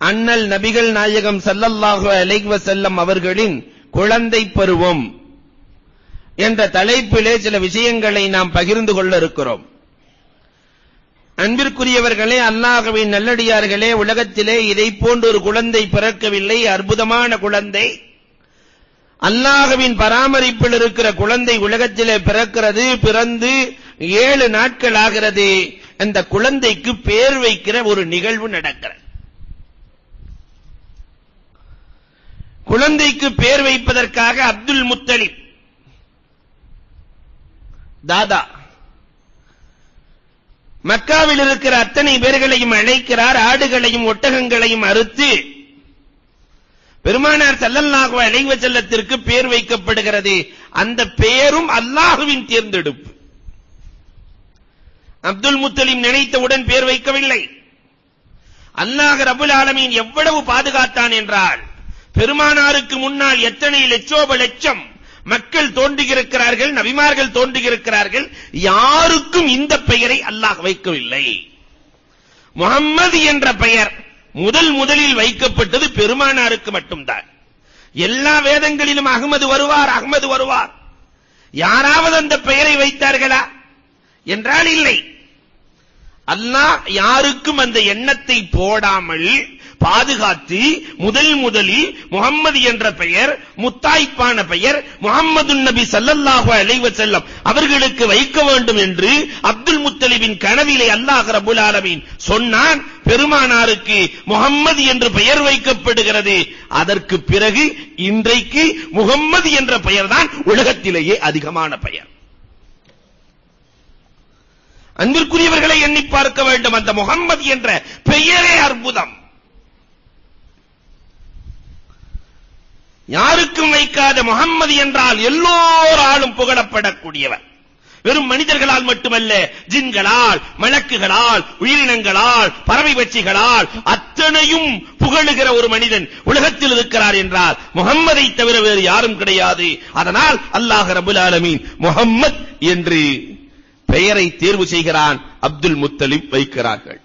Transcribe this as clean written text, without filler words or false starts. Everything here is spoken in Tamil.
அண்ணல் நபிகள் நாயகம் ஸல்லல்லாஹு அலைஹி வஸல்லம் அவர்களின் குழந்தை பருவம் என்ற தலைப்பிலே சில விஷயங்களை நாம் பகிர்ந்து கொள்ள இருக்கிறோம். அன்பிற்குரியவர்களே, அல்லாஹ்வின் நல்லடியார்களே, உலகத்திலே இதை போன்ற ஒரு குழந்தை பிறக்கவில்லை. அற்புதமான குழந்தை, அல்லாஹ்வின் பராமரிப்பில் இருக்கிற குழந்தை உலகத்திலே பிறக்கிறது. பிறந்து 7 நாட்கள் ஆகிறது. அந்த குழந்தைக்கு பேர் வைக்கிற ஒரு நிகழ்வு நடக்கிறது. குழந்தைக்கு பேர் வைப்பதற்காக அப்துல் முத்தலிப் தாதா மக்காவில் இருக்கிற அத்தனை பேர்களையும் அழைக்கிறார். ஆடுகளையும் ஒட்டகங்களையும் அறுத்து பெருமானார் ஸல்லல்லாஹு அலைஹி வஸல்லத்திற்கு பேர் வைக்கப்படுகிறது. அந்த பெயரும் அல்லாஹ்வின் தேர்ந்தெடுப்பு. அப்துல் முத்தலிப் நினைத்தவுடன் பேர் வைக்கவில்லை. அல்லாஹ் ரப்பல் ஆலமீன் எவ்வளவு பாதுகாத்தான் என்றால், பெருமானாருக்கு முன்னால் எத்தனை லட்சோப லட்சம் மக்கள் தோன்றியிருக்கிறார்கள், நபிமார்கள் தோன்றியிருக்கிறார்கள். யாருக்கும் இந்த பெயரை அல்லாஹ் வைக்கவில்லை. முஹம்மது என்ற பெயர் முதலில் வைக்கப்பட்டது பெருமானாருக்கு மட்டும்தான். எல்லா வேதங்களிலும் அஹ்மது வருவார், அஹ்மது வருவார். யாராவது அந்த பெயரை வைத்தார்களா என்றால் இல்லை. அல்லாஹ் யாருக்கும் அந்த எண்ணத்தை போடாமல் பாதுகாத்து முதலில் முஹம்மது என்ற பெயர், முத்தாய்ப்பான பெயர் முஹம்மதுன் நபி ஸல்லல்லாஹு அலைஹி வஸல்லம் அவர்களுக்கு வைக்க வேண்டும் என்று அப்துல் முத்தலிபின் கனவிலே அல்லாஹ் ரப்பல் ஆலமீன் சொன்னான். பெருமானாருக்கு முஹம்மது என்று பெயர் வைக்கப்படுகிறது. அதற்கு பிறகு இன்றைக்கு முஹம்மது என்ற பெயர்தான் உலகத்திலேயே அதிகமான பெயர். அன்பிற்குரியவர்களை எண்ணி பார்க்க வேண்டும். அந்த முஹம்மது என்ற பெயரே அற்புதம். யாருக்கும் வைக்காத முஹம்மது என்றால் எல்லோராலும் புகழப்படக்கூடியவர். வெறும் மனிதர்களால் மட்டுமல்ல, ஜின்களால், மலக்குகளால், உயிரினங்களால், பறவை பட்சிகளால் அத்தனையும் புகழுகிற ஒரு மனிதன் உலகத்தில் இருக்கிறார் என்றால் முஹம்மதை தவிர வேறு யாரும் கிடையாது. அதனால் அல்லாஹ் ரப்பல் ஆலமீன் முஹம்மத் என்று பெயரை தேர்வு செய்கிறான். அப்துல் முத்தலிப் வைக்கிறார்கள்.